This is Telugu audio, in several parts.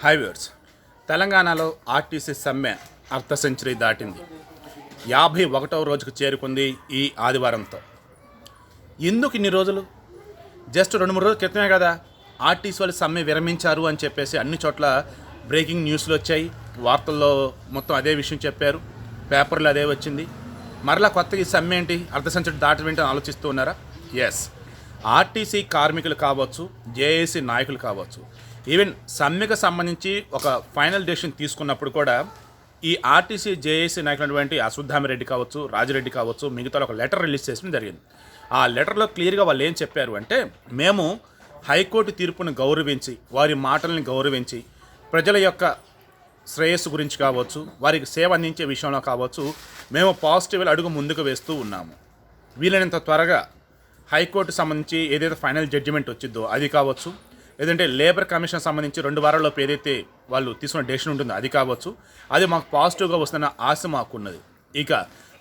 హైవేర్స్ తెలంగాణలో ఆర్టీసీ సమ్మె అర్ధ సెంచరీ దాటింది. 51వ రోజుకు చేరుకుంది ఈ ఆదివారంతో. ఎందుకు ఇన్ని రోజులు? జస్ట్ 2-3 రోజుల క్రితమే కదా ఆర్టీసీ వాళ్ళు సమ్మె విరమించారు అని చెప్పేసి అన్ని చోట్ల బ్రేకింగ్ న్యూస్లు వచ్చాయి. వార్తల్లో మొత్తం అదే విషయం చెప్పారు, పేపర్లో అదే వచ్చింది. మరలా కొత్తగా ఈ సమ్మె ఏంటి, అర్ధ సెంచరీ దాటి ఏంటి అని ఆలోచిస్తూ ఉన్నారా? ఎస్, ఆర్టీసీ కార్మికులు కావచ్చు, జేఏసీ నాయకులు కావచ్చు, ఈవెన్ సమ్మెకు సంబంధించి ఒక ఫైనల్ డెసిషన్ తీసుకున్నప్పుడు కూడా ఈ ఆర్టీసీ జేఏసీ నాయకులైనటువంటి అశ్వత్థామరెడ్డి కావచ్చు, రాజిరెడ్డి కావచ్చు, మిగతా ఒక లెటర్ రిలీజ్ చేయడం జరిగింది. ఆ లెటర్లో క్లియర్గా వాళ్ళు ఏం చెప్పారు అంటే, మేము హైకోర్టు తీర్పును గౌరవించి, వారి మాటల్ని గౌరవించి, ప్రజల యొక్క శ్రేయస్సు గురించి కావచ్చు, వారికి సేవ అందించే విషయంలో కావచ్చు, మేము పాజిటివ్ అడుగు ముందుకు వేస్తూ ఉన్నాము. వీలైనంత త్వరగా హైకోర్టు సంబంధించి ఏదైతే ఫైనల్ జడ్జిమెంట్ వచ్చిందో అది కావచ్చు, లేదంటే లేబర్ కమిషన్ సంబంధించి 2 వారాల్లోపు ఏదైతే వాళ్ళు తీసుకున్న డెసిషన్ ఉంటుందో అది కావచ్చు, అది మాకు పాజిటివ్గా వస్తున్న ఆశ మాకున్నది. ఇక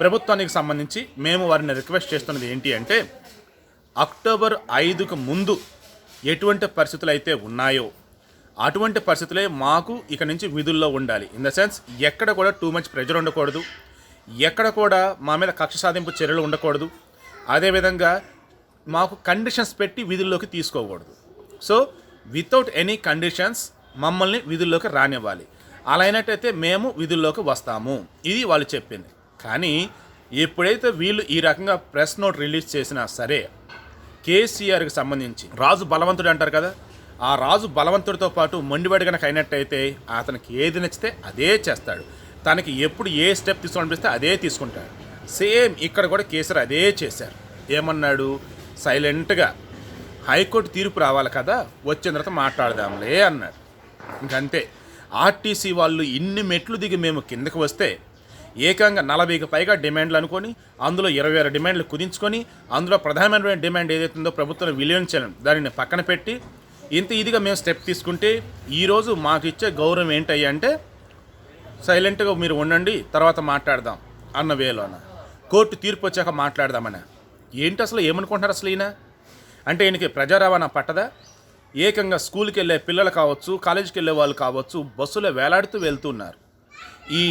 ప్రభుత్వానికి సంబంధించి మేము వారిని రిక్వెస్ట్ చేస్తున్నది ఏంటి అంటే, అక్టోబర్ 5కు ముందు ఎటువంటి పరిస్థితులు అయితే ఉన్నాయో అటువంటి పరిస్థితులే మాకు ఇక నుంచి విధుల్లో ఉండాలి. ఇన్ ద సెన్స్ ఎక్కడ కూడా టూ మచ్ ప్రెజర్ ఉండకూడదు, ఎక్కడ కూడా మా మీద కక్ష సాధింపు చర్యలు ఉండకూడదు, అదేవిధంగా మాకు కండిషన్స్ పెట్టి విధుల్లోకి తీసుకోకూడదు. సో వితౌట్ ఎనీ కండిషన్స్ మమ్మల్ని విధుల్లోకి రానివ్వాలి. అలా అయినట్టయితే మేము విధుల్లోకి వస్తాము, ఇది వాళ్ళు చెప్పింది. కానీ ఎప్పుడైతే వీళ్ళు ఈ రకంగా ప్రెస్ నోట్ రిలీజ్ చేసినా సరే, కేసీఆర్కి సంబంధించి రాజు బలవంతుడు అంటారు కదా, ఆ రాజు బలవంతుడితో పాటు మొండివాడి కనుక అయినట్టయితే అతనికి ఏది నచ్చితే అదే చేస్తాడు. తనకి ఎప్పుడు ఏ స్టెప్ తీసుకోవాలనిపిస్తే అదే తీసుకుంటాడు. సేమ్ ఇక్కడ కూడా కేసీఆర్ అదే చేశారు. ఏమన్నాడు, సైలెంట్గా హైకోర్టు తీర్పు రావాలి కదా, వచ్చిన తర్వాత మాట్లాడదాంలే అన్నాడు. ఇంకంతే. ఆర్టీసీ వాళ్ళు ఇన్ని మెట్లు దిగి మేము కిందకు వస్తే ఏకంగా 40కి పైగా డిమాండ్లు అనుకొని, అందులో 26 డిమాండ్లు కుదించుకొని, అందులో ప్రధానమైన డిమాండ్ ఏదైతుందో ప్రభుత్వం వినియోగించడం దానిని పక్కన పెట్టి ఇంత ఇదిగా మేము స్టెప్ తీసుకుంటే, ఈరోజు మాకు ఇచ్చే గౌరవం ఏంటయ్యా అంటే, సైలెంట్గా మీరు ఉండండి తర్వాత మాట్లాడదాం అన్న వేలోన, కోర్టు తీర్పు వచ్చాక మాట్లాడదామని. ఏంటి అసలు, ఏమనుకుంటున్నారు అసలు ఈయన? అంటే ఈయనకి ప్రజా రవాణా పట్టదా? ఏకంగా స్కూల్కి వెళ్ళే పిల్లలు కావచ్చు, కాలేజీకి వెళ్ళే వాళ్ళు కావచ్చు, బస్సులో వేలాడుతూ వెళ్తున్నారు. ఈ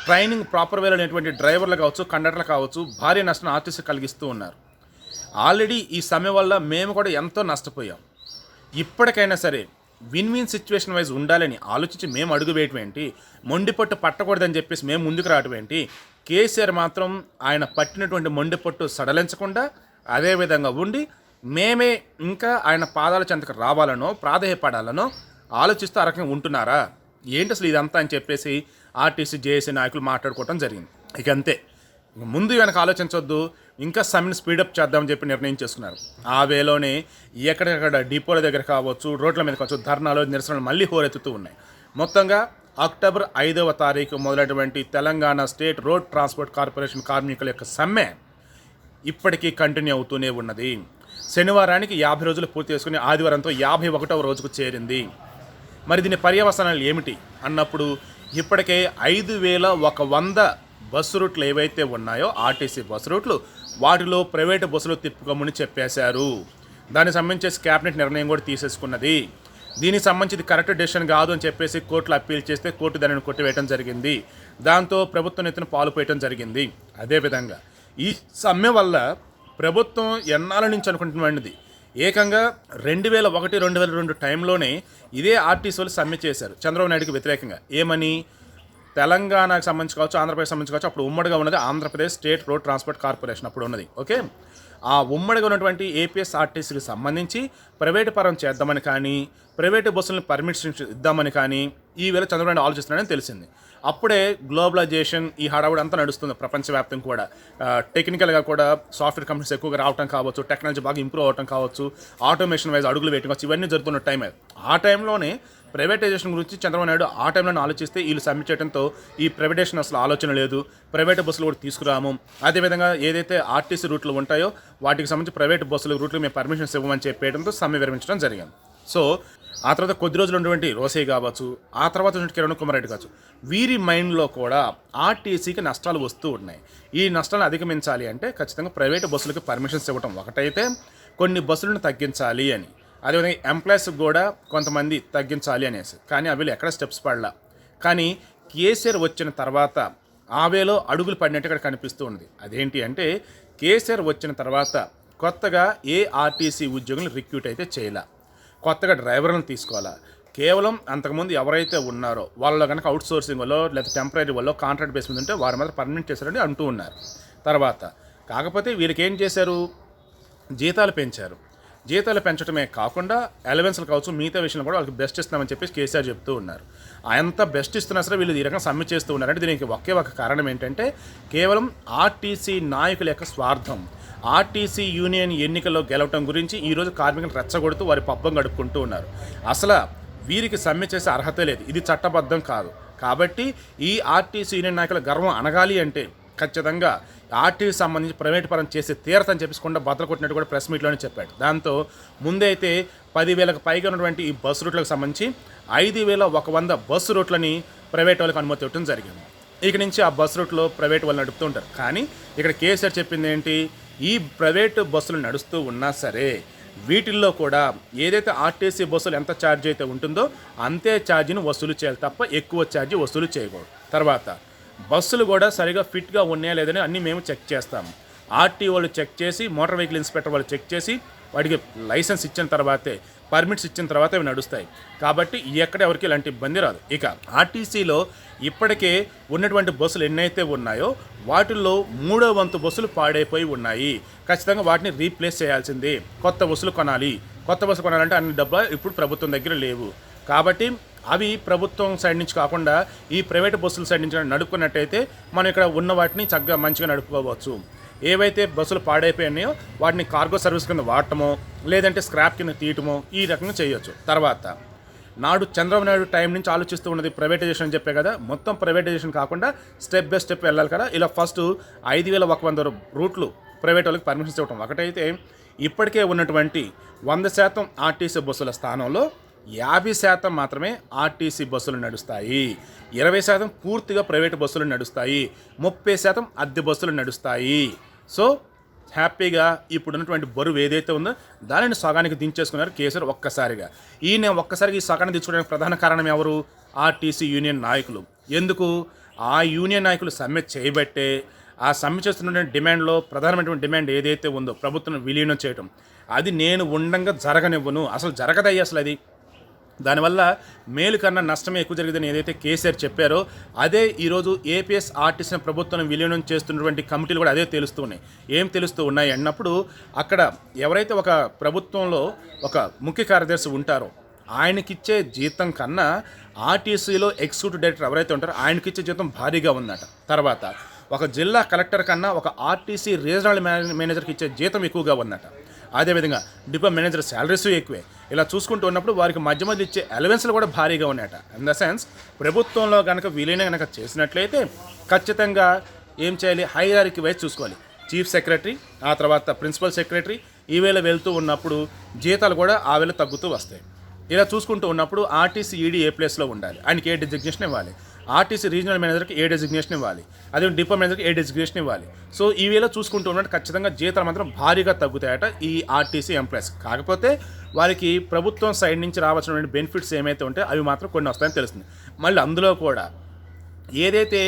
ట్రైనింగ్ ప్రాపర్ వెళ్ళినటువంటి డ్రైవర్లు కావచ్చు, కండక్టర్లు కావచ్చు, భారీ నష్టం ఆర్టీసీ కలిగిస్తూ ఉన్నారు. ఆల్రెడీ ఈ సమ్మె వల్ల మేము కూడా ఎంతో నష్టపోయాం. ఇప్పటికైనా సరే విన్ విన్ సిచ్యువేషన్ వైజ్ ఉండాలని ఆలోచించి మేము అడుగు వేయటం ఏంటి, మొండిపట్టు పట్టకూడదని చెప్పేసి మేము ముందుకు రావటం ఏంటి? కేసీఆర్ మాత్రం ఆయన పట్టినటువంటి మొండిపట్టు సడలించకుండా అదేవిధంగా ఉండి, మేమే ఇంకా ఆయన పాదాల చెంతకు రావాలనో ప్రాధేయపడాలనో ఆలోచిస్తూ ఆ రకంగా ఉంటున్నారా? ఏంటి అసలు ఇదంతా అని చెప్పేసి ఆర్టీసీ జేఏసీ నాయకులు మాట్లాడుకోవడం జరిగింది. ఇక అంతే, ముందు వెనక ఆలోచించొద్దు, ఇంకా సమ్మెను స్పీడప్ చేద్దామని చెప్పి నిర్ణయం చేసుకున్నారు. ఆ వేలోనే ఎక్కడెక్కడ డిపోల దగ్గర కావచ్చు, రోడ్ల మీద కావచ్చు, ధర్నాలు, నిరసనలు మళ్ళీ హోరెత్తుతూ ఉన్నాయి. మొత్తంగా అక్టోబర్ 5వ తారీఖు మొదలైనటువంటి Telangana state road transport corporation కార్మికుల యొక్క సమ్మె ఇప్పటికీ కంటిన్యూ అవుతూనే ఉన్నది. శనివారానికి 50 రోజులు పూర్తి చేసుకుని ఆదివారంతో 51వ రోజుకు చేరింది. మరి దీని పర్యవసానాలు ఏమిటి అన్నప్పుడు, ఇప్పటికే 5100 బస్సు రూట్లు ఏవైతే ఉన్నాయో ఆర్టీసీ బస్సు రూట్లు, వాటిలో ప్రైవేటు బస్సులు తిప్పుకోమని చెప్పేశారు. దానికి సంబంధించి క్యాబినెట్ నిర్ణయం కూడా తీసేసుకున్నది. దీనికి సంబంధించి ఇది కరెక్ట్ డెసిషన్ కాదు అని చెప్పేసి కోర్టులో అప్పీల్ చేస్తే కోర్టు దానిని కొట్టివేయడం జరిగింది. దాంతో ప్రభుత్వం ఎత్తున పాలుపోయటం జరిగింది. అదేవిధంగా ఈ సమ్మె వల్ల ప్రభుత్వం ఎన్నాళ్ళ నుంచి అనుకుంటున్నది, ఏకంగా 2001-2002 టైంలోనే ఇదే ఆర్టీసీ వాళ్ళు సమ్మె చేశారు చంద్రబాబు నాయుడుకి వ్యతిరేకంగా. ఏమని, తెలంగాణకు సంబంధించి కావచ్చు, ఆంధ్రప్రదేశ్ సంబంధించి కావచ్చు, అప్పుడు ఉమ్మడిగా ఉన్నది Andhra Pradesh state road transport corporation అప్పుడు ఉన్నది. ఓకే, ఆ ఉమ్మడిగా ఉన్నటువంటి ఏపీఎస్ఆర్టీసీకి సంబంధించి ప్రైవేటు పరం చేద్దామని కానీ, ప్రైవేటు బస్సులను పర్మిషన్ ఇద్దామని కానీ ఈవేళ చంద్రబాబు నాయుడు ఆలోచిస్తున్నాడని తెలిసింది. అప్పుడే గ్లోబలైజేషన్ ఈ హడావుడి అంతా నడుస్తుంది ప్రపంచవ్యాప్తంగా కూడా. టెక్నికల్గా కూడా సాఫ్ట్వేర్ కంపెనీస్ ఎక్కువగా రావడం కావచ్చు, టెక్నాలజీ బాగా ఇంప్రూవ్ అవడం కావచ్చు, ఆటోమేషన్ వైజ్ అడుగులు వేయడం కావచ్చు, ఇవన్నీ జరుగుతున్న టైం. ఆ టైంలోనే ప్రైవేటైజేషన్ గురించి చంద్రబాబు నాయుడు ఆ టైంలో ఆలోచిస్తే వీళ్ళు సమ్మె చేయడంతో ఈ ప్రైవేటైజేషన్ అసలు ఆలోచన లేదు, ప్రైవేటు బస్సులు కూడా తీసుకురాము, అదేవిధంగా ఏదైతే ఆర్టీసీ రూట్లు ఉంటాయో వాటికి సంబంధించి ప్రైవేటు బస్సులు రూట్లు మేము పర్మిషన్స్ ఇవ్వమని చెప్పేయడంతో సమ్మె విరమించడం జరిగింది. సో ఆ తర్వాత కొద్ది రోజులు ఉన్నటువంటి రోసే కావచ్చు, ఆ తర్వాత ఉన్నటువంటి కిరణ్ కుమార్ రెడ్డి కావచ్చు, వీరి మైండ్లో కూడా ఆర్టీసీకి నష్టాలు వస్తూ ఉన్నాయి. ఈ నష్టాలను అధిగమించాలి అంటే ఖచ్చితంగా ప్రైవేటు బస్సులకి పర్మిషన్స్ ఇవ్వడం ఒకటైతే, కొన్ని బస్సులను తగ్గించాలి అని. అదేవిధంగా ఎంప్లాయీస్ కూడా కొంతమంది తగ్గించాలి అనేసి, కానీ అవి ఎక్కడ స్టెప్స్ పడలా. కానీ కేసీఆర్ వచ్చిన తర్వాత ఆవేలో అడుగులు పడినట్టు ఇక్కడ కనిపిస్తూ ఉంది. అదేంటి అంటే కేసీఆర్ వచ్చిన తర్వాత కొత్తగా ఏ ఆర్టీసీ ఉద్యోగులు రిక్రూట్ అయితే చేయాల, కొత్తగా డ్రైవర్లను తీసుకోవాలా. కేవలం అంతకుముందు ఎవరైతే ఉన్నారో వాళ్ళలో కనుక అవుట్ సోర్సింగ్ వల్ల లేదా టెంపరీ వల్ల కాంట్రాక్ట్ బేస్ మీద ఉంటే వారి మాత్రం పర్మనెంట్ చేశారని అంటూ ఉన్నారు. తర్వాత కాకపోతే వీరికి ఏం చేశారు, జీతాలు పెంచారు. జీతాలు పెంచడమే కాకుండా అలవెన్స్లు కావచ్చు, మిగతా విషయంలో కూడా వాళ్ళకి బెస్ట్ ఇస్తున్నామని చెప్పేసి కేసీఆర్ చెప్తూ ఉన్నారు. అంత బెస్ట్ ఇస్తున్నా సరే వీళ్ళు ఈ రకంగా సమ్మె చేస్తూ ఉన్నారంటే దీనికి ఒకే ఒక కారణం ఏంటంటే కేవలం ఆర్టీసీ నాయకుల యొక్క స్వార్థం. ఆర్టీసీ యూనియన్ ఎన్నికల్లో గెలవటం గురించి ఈరోజు కార్మికులను రెచ్చగొడుతూ వారి పబ్బం గడుపుకుంటూ ఉన్నారు. అసలు వీరికి సమ్మె చేసే అర్హత లేదు, ఇది చట్టబద్ధం కాదు. కాబట్టి ఈ ఆర్టీసీ యూనియన్ నాయకుల గర్వం అనగాలి అంటే ఖచ్చితంగా ఆర్టీసీ సంబంధించి ప్రైవేట్ పరం చేసి తీరతని చెప్పేసి కొండ బద్దలు కొట్టినట్టు కూడా ప్రెస్ మీట్లోనే చెప్పాడు. దాంతో ముందే అయితే 10,000కు పైగా ఉన్నటువంటి ఈ బస్సు రూట్లకు సంబంధించి 5,100 బస్సు రూట్లని ప్రైవేట్ వాళ్ళకి అనుమతి ఇవ్వడం జరిగింది. ఇక నుంచి ఆ బస్సు రూట్లో ప్రైవేట్ వాళ్ళు నడుపుతూ ఉంటారు. కానీ ఇక్కడ కేసీఆర్ చెప్పింది ఏంటి, ఈ ప్రైవేటు బస్సులు నడుస్తూ ఉన్నా సరే వీటిల్లో కూడా ఏదైతే ఆర్టీసీ బస్సులు ఎంత ఛార్జ్ అయితే ఉంటుందో అంతే ఛార్జీని వసూలు చేయాలి తప్ప ఎక్కువ ఛార్జీ వసూలు చేయకూడదు. తర్వాత బస్సులు కూడా సరిగా ఫిట్గా ఉన్నాయా లేదని అన్నీ మేము చెక్ చేస్తాము. ఆర్టీ వాళ్ళు చెక్ చేసి, మోటార్ వెహికల్ ఇన్స్పెక్టర్ వాళ్ళు చెక్ చేసి వాటికి లైసెన్స్ ఇచ్చిన తర్వాతే, పర్మిట్స్ ఇచ్చిన తర్వాత అవి నడుస్తాయి. కాబట్టి ఎక్కడ ఎవరికి ఇలాంటి ఇబ్బంది రాదు. ఇక ఆర్టీసీలో ఇప్పటికే ఉన్నటువంటి బస్సులు ఎన్నైతే ఉన్నాయో వాటిల్లో 3వ వంతు బస్సులు పాడైపోయి ఉన్నాయి. ఖచ్చితంగా వాటిని రీప్లేస్ చేయాల్సిందే, కొత్త బస్సులు కొనాలి. కొత్త బస్సులు కొనాలంటే అన్ని డబ్బులు ఇప్పుడు ప్రభుత్వం దగ్గర లేవు. కాబట్టి అవి ప్రభుత్వం సైడ్ నుంచి కాకుండా ఈ ప్రైవేట్ బస్సుల సైడ్ నుంచి నడుపుకున్నట్టయితే మనం ఇక్కడ ఉన్న వాటిని చక్కగా మంచిగా నడుపుకోవచ్చు. ఏవైతే బస్సులు పాడైపోయినాయో వాటిని కార్గో సర్వీస్ కింద వాడటమో లేదంటే స్క్రాప్ కింద తీయటమో ఈ రకంగా చేయొచ్చు. తర్వాత నాడు చంద్రబాబు నాయుడు టైం నుంచి ఆలోచిస్తూ ఉన్నది ప్రైవేటైజేషన్ అని చెప్పే కదా, మొత్తం ప్రైవేటైజేషన్ కాకుండా స్టెప్ బై స్టెప్ వెళ్ళాలి కదా. ఇలా ఫస్ట్ 5,100 రూట్లు ప్రైవేట్ వాళ్ళకి పర్మిషన్స్ ఇవ్వటం ఒకటైతే, ఇప్పటికే ఉన్నటువంటి 100% ఆర్టీసీ బస్సుల స్థానంలో 50% మాత్రమే ఆర్టీసీ బస్సులు నడుస్తాయి, 20% పూర్తిగా ప్రైవేటు బస్సులు నడుస్తాయి, 30% అద్దె బస్సులు నడుస్తాయి. సో హ్యాపీగా ఇప్పుడున్నటువంటి బరువు ఏదైతే ఉందో దానిని సగానికి దించేసుకున్నారు కేసీఆర్ ఒక్కసారిగా. ఒక్కసారిగా ఈ సగాన్ని దించుకోవడానికి ప్రధాన కారణం ఎవరు, ఆర్టీసీ యూనియన్ నాయకులు. ఎందుకు, ఆ యూనియన్ నాయకులు సమ్మె చేయబట్టే ఆ సమ్మె చేస్తున్న డిమాండ్లో ప్రధానమైనటువంటి డిమాండ్ ఏదైతే ఉందో ప్రభుత్వం విలీనం చేయటం, అది నేను ఉండంగా జరగనివ్వను, అసలు జరగదయ్యి అసలు అది. దానివల్ల మేలు కన్నా నష్టమే ఎక్కువ జరిగిందని ఏదైతే కేసీఆర్ చెప్పారో అదే ఈరోజు ఏపీఎస్ ఆర్టీసీని ప్రభుత్వం విలీనం చేస్తున్నటువంటి కమిటీలు కూడా అదే తెలుస్తున్నాయి. ఏం తెలుస్తూ ఉన్నాయి అన్నప్పుడు అక్కడ ఎవరైతే ఒక ప్రభుత్వంలో ఒక ముఖ్య కార్యదర్శి ఉంటారో ఆయనకిచ్చే జీతం కన్నా ఆర్టీసీలో ఎగ్జిక్యూటివ్ డైరెక్టర్ ఎవరైతే ఉంటారో ఆయనకిచ్చే జీతం భారీగా ఉందట. తర్వాత ఒక జిల్లా కలెక్టర్ కన్నా ఒక ఆర్టీసీ రీజనల్ మేనేజర్కి ఇచ్చే జీతం ఎక్కువగా ఉందట. అదేవిధంగా డిపో మేనేజర్ శాలరీస్ ఎక్కువే. ఇలా చూసుకుంటూ ఉన్నప్పుడు వారికి మధ్య మధ్య ఇచ్చే అలవెన్స్లు కూడా భారీగా ఉన్నాయట. ఇన్ ద సెన్స్ ప్రభుత్వంలో కనుక విలీనం కనుక చేసినట్లయితే ఖచ్చితంగా ఏం చేయాలి, హైరార్కీ వైజ్ చూసుకోవాలి. చీఫ్ సెక్రటరీ, ఆ తర్వాత ప్రిన్సిపల్ సెక్రటరీ ఈ వేళ వెళ్తూ ఉన్నప్పుడు జీతాలు కూడా ఆ వేళ తగ్గుతూ వస్తాయి. ఇలా చూసుకుంటూ ఉన్నప్పుడు ఆర్టీసీ ఈడీ ఏ ప్లేస్లో ఉండాలి, ఆయనకి ఏ డిజిగ్నేషన్ ఇవ్వాలి, ఆర్టీసీ రీజనల్ మేనేజర్కి ఏ డిజిగ్నేషన్ ఇవ్వాలి, అదే డిపో మేనేజర్కి ఏ డిజిగ్నేషన్ ఇవ్వాలి. సో ఈ వేళ చూసుకుంటూ ఉన్నట్టు ఖచ్చితంగా జీతాలు మాత్రం భారీగా తగ్గుతాయట ఈ ఆర్టీసీ ఎంప్లాయీస్. కాకపోతే వారికి ప్రభుత్వం సైడ్ నుంచి రావాల్సిన బెనిఫిట్స్ ఏమైతే ఉంటాయో అవి మాత్రం కొన్ని వస్తాయని తెలుస్తుంది. మళ్ళీ అందులో కూడా ఏదైతే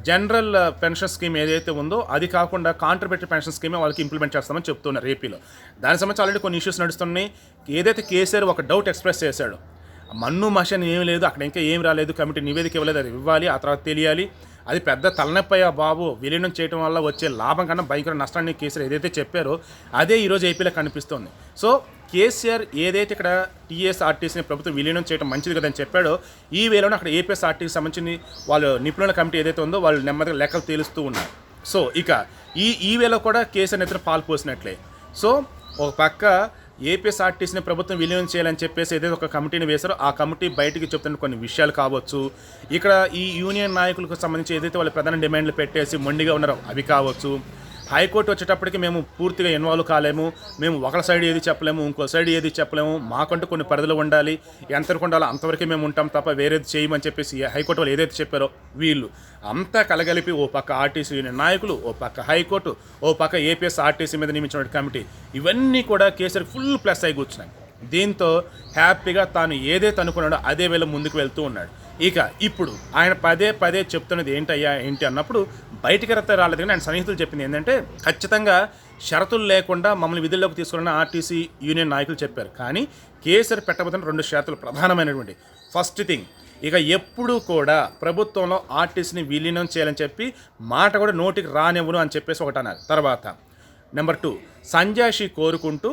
జనరల్ పెన్షన్ స్కీమ్ ఏదైతే ఉందో అది కాకుండా కాంట్రిబ్యూటరీ పెన్షన్ స్కీమే వాళ్ళకి ఇంప్లిమెంట్ చేస్తామని చెప్తున్నారు ఏపీలో. దానికి సంబంధించి ఆల్రెడీ కొన్ని ఇష్యూస్ నడుస్తున్నాయి. ఏదైతే కేసీఆర్ ఒక డౌట్ ఎక్స్ప్రెస్ చేశాడు, మన్ను మషన్ ఏమీ లేదు, అక్కడ ఇంకా ఏం రాలేదు, కమిటీ నివేదిక ఇవ్వలేదు, అది ఇవ్వాలి, ఆ తర్వాత తెలియాలి, అది పెద్ద తలనొప్పయ్యా బాబు, విలీనం చేయడం వల్ల వచ్చే లాభం కన్నా భయంకర నష్టాన్ని కేసీఆర్ ఏదైతే చెప్పారో అదే ఈరోజు ఏపీలో కనిపిస్తోంది. సో కేసీఆర్ ఏదైతే ఇక్కడ టీఎస్ఆర్టీసీని ప్రభుత్వం విలీనం చేయడం మంచిది కదని చెప్పాడో ఈ వేళలో అక్కడ ఏపీఎస్ఆర్టీసీ సంబంధించి వాళ్ళు నిపుణుల కమిటీ ఏదైతే ఉందో వాళ్ళు నెమ్మదిగా లెక్కలు తేలుస్తూ ఉన్నారు. సో ఇక ఈ వేళ కూడా కేసీఆర్ నేతలు పాలు పోసినట్లే. సో ఒక పక్క ఏపీఎస్ఆర్టీసీని ప్రభుత్వం విలీనం చేయాలని చెప్పేసి ఏదైతే ఒక కమిటీని వేశారో ఆ కమిటీ బయటికి చెప్తున్న కొన్ని విషయాలు కావచ్చు, ఇక్కడ ఈ యూనియన్ నాయకులకు సంబంధించి ఏదైతే వాళ్ళు ప్రధాన డిమాండ్లు పెట్టేసి మొండిగా ఉన్నారో అవి కావచ్చు. హైకోర్టు వచ్చేటప్పటికి మేము పూర్తిగా ఇన్వాల్వ్ కాలేము, మేము ఒక సైడ్ ఏది చెప్పలేము, ఇంకో సైడ్ ఏది చెప్పలేము, మాకంటూ కొన్ని పరిధులు ఉండాలి, ఎంతవరకు ఉండాలో అంతవరకే మేము ఉంటాం తప్ప వేరేది చేయమని చెప్పేసి హైకోర్టు వాళ్ళు ఏదైతే చెప్పారో వీళ్ళు అంతా కలగలిపి ఓ పక్క ఆర్టీసీ యూనియన్ నాయకులు, ఓ పక్క హైకోర్టు, ఓ పక్క ఏపీఎస్ ఆర్టీసీ మీద నియమించిన కమిటీ, ఇవన్నీ కూడా కేసీఆర్ ఫుల్ ప్లస్ అయి కూర్చున్నాయి. దీంతో హ్యాపీగా తాను ఏదైతే అనుకున్నాడో అదే వేళ ముందుకు వెళ్తూ ఉన్నాడు. ఇక ఇప్పుడు ఆయన పదే పదే చెప్తున్నది ఏంటయ్యా ఏంటి అన్నప్పుడు బయటికి రాలేదు, కానీ ఆయన సన్నిహితులు చెప్పింది ఏంటంటే ఖచ్చితంగా షరతులు లేకుండా మమ్మల్ని విధుల్లోకి తీసుకున్న ఆర్టీసీ యూనియన్ నాయకులు చెప్పారు. కానీ కేసీఆర్ పెట్టబోతున్న 2 షరతులు ప్రధానమైనటువంటి. ఫస్ట్ థింగ్, ఇక ఎప్పుడూ కూడా ప్రభుత్వంలో ఆర్టీసీని విలీనం చేయాలని చెప్పి మాట కూడా నోటికి రానివ్వను అని చెప్పేసి ఒకటి అన్నారు. తర్వాత నెంబర్ 2, సంజాయిషి కోరుకుంటూ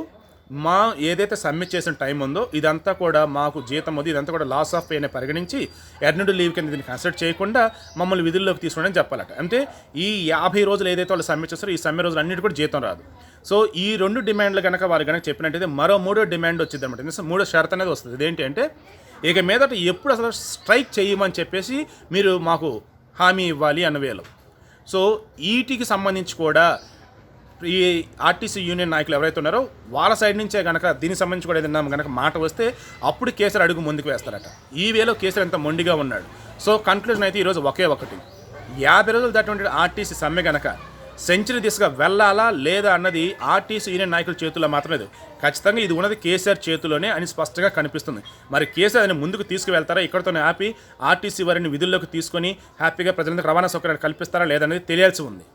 మా ఏదైతే సబ్మిట్ చేసిన టైం ఉందో ఇదంతా కూడా మాకు జీతం ఉంది, ఇదంతా కూడా లాస్ ఆఫ్ పే అని పరిగణించి ఎర్నడ్ లీవ్ కింద దీన్ని కన్సిడర్ చేయకుండా మమ్మల్ని విధుల్లోకి తీసుకోవడం చెప్పాలట. అంటే ఈ 50 రోజులు ఏదైతే వాళ్ళు సబ్మిట్ చేస్తారో ఈ సమ్మె రోజులు అన్నిటి కూడా జీతం రాదు. సో ఈ 2 డిమాండ్లు కనుక వారు కనుక చెప్పినట్టయితే మరో 3వ డిమాండ్ వచ్చింది అనమాట. ఎందుకంటే 3వ షరత్ అనేది వస్తుంది. ఇదేంటి అంటే ఇక మీదట ఎప్పుడు అసలు స్ట్రైక్ చేయమని చెప్పేసి మీరు మాకు హామీ ఇవ్వాలి అన్నవేళ. సో వీటికి సంబంధించి కూడా ఈ ఆర్టీసీ యూనియన్ నాయకులు ఎవరైతే ఉన్నారో వాళ్ళ సైడ్ నుంచే కనుక దీనికి సంబంధించి కూడా ఏదైనా కనుక మాట వస్తే అప్పుడు కేసీఆర్ అడుగు ముందుకు వేస్తారట. ఈ వేలో కేసీఆర్ ఎంత మొండిగా ఉన్నాడు. సో కన్క్లూజన్ అయితే ఈరోజు ఒకే ఒకటి, 50 రోజులు దాటి ఆర్టీసీ సమ్మె కనుక సెంచరీ దిశగా వెళ్ళాలా లేదా అన్నది ఆర్టీసీ యూనియన్ నాయకుల చేతుల్లో మాత్రమే లేదు, ఖచ్చితంగా ఇది ఉన్నది కేసీఆర్ చేతిలోనే అని స్పష్టంగా కనిపిస్తుంది. మరి కేసీఆర్ దాన్ని ముందుకు తీసుకువెళ్తారా, ఇక్కడతోనే ఆపి ఆర్టీసీ వారిని విధుల్లోకి తీసుకొని హ్యాపీగా ప్రజలందరికీ రవాణా సౌకర్యాలు కల్పిస్తారా లేదనేది తెలియాల్సి ఉంది.